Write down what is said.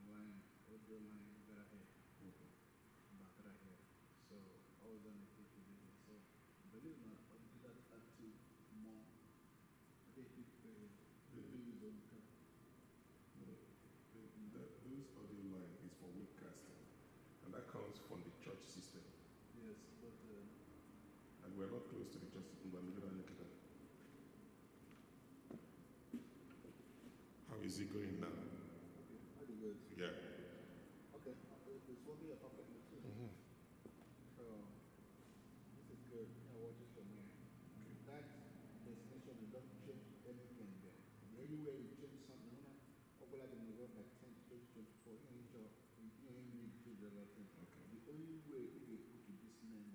line, audio line that I had. Back right here. So I was on the page with it. So believe it or not, I did that active more. I did use on car. Those audio line is for webcasting, and that comes from the church system. Yes, but and we're not close to the church system, but how is it going now? okay, how do you go? Yeah. Okay, it's working a perfect too. So this is good. I watch it from here. That destination, you don't change anything there. Anywhere you change something, like in the world, like 10, 20, 24, you need to the other thing. Okay. The only way if you put to this man